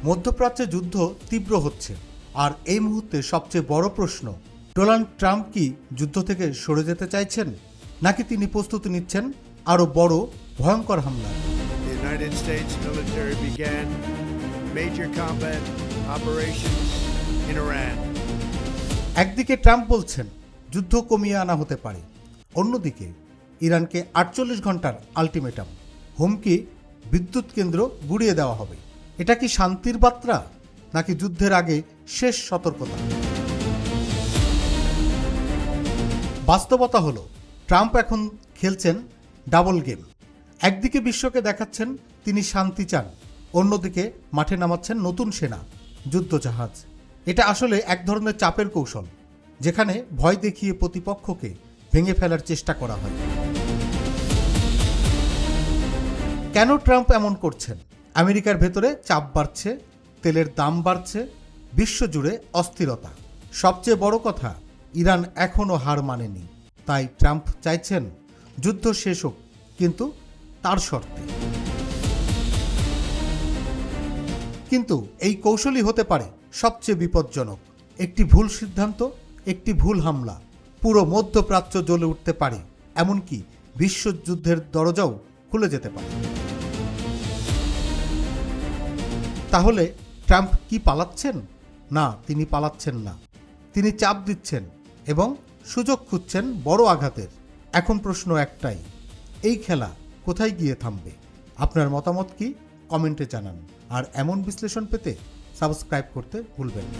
মধ্যপ্রাচ্যে যুদ্ধ তীব্র হচ্ছে, আর এই মুহূর্তে সবচেয়ে বড় প্রশ্ন, ডোনাল্ড ট্রাম্প কি যুদ্ধ থেকে সরে যেতে চাইছেন, নাকি তিনি প্রস্তুতি নিচ্ছেন আরও বড় ভয়ঙ্কর হামলার? The United States military began major combat operations in Iran. একদিকে ট্রাম্প বলছেন যুদ্ধ কমিয়ে আনা হতে পারে, অন্যদিকে ইরানকে 48 ঘন্টার আলটিমেটাম, হুমকি বিদ্যুৎ কেন্দ্র গুড়িয়ে দেওয়া হবে। এটা কি শান্তির বার্তা, নাকি যুদ্ধের আগে শেষ সতর্কতা? বাস্তবতা হলো ট্রাম্প এখন খেলছেন ডাবল গেম। একদিকে বিশ্বকে দেখাচ্ছেন তিনি শান্তি চান, অন্যদিকে মাঠে নামাচ্ছেন নতুন সেনা, যুদ্ধজাহাজ। এটা আসলে এক ধরনের চাপের কৌশল, যেখানে ভয় দেখিয়ে প্রতিপক্ষকে ভেঙে ফেলার চেষ্টা করা হয়। কেন ট্রাম্প এমন করছেন? আমেরিকার ভেতরে চাপ বাড়ছে, তেলের দাম বাড়ছে, বিশ্বজুড়ে অস্থিরতা। সবচেয়ে বড় কথা, ইরান এখনও হার মানেনি। তাই ট্রাম্প চাইছেন যুদ্ধ শেষ হোক, কিন্তু তার শর্তে। কিন্তু এই কৌশলই হতে পারে সবচেয়ে বিপজ্জনক। একটি ভুল সিদ্ধান্ত, একটি ভুল হামলা, পুরো মধ্যপ্রাচ্য জ্বলে উঠতে পারে, এমনকি বিশ্বযুদ্ধের দরজাও খুলে যেতে পারে। তাহলে ট্রাম্প কি পালাচ্ছেন? না, তিনি পালাচ্ছেন না। তিনি চাপ দিচ্ছেন এবং সুযোগ খুঁজছেন বড় আঘাতের। এখন প্রশ্ন একটাই, এই খেলা কোথায় গিয়ে থামবে? আপনার মতামত কি? কমেন্টে জানান। আর এমন বিশ্লেষণ পেতে সাবস্ক্রাইব করতে ভুলবেন না।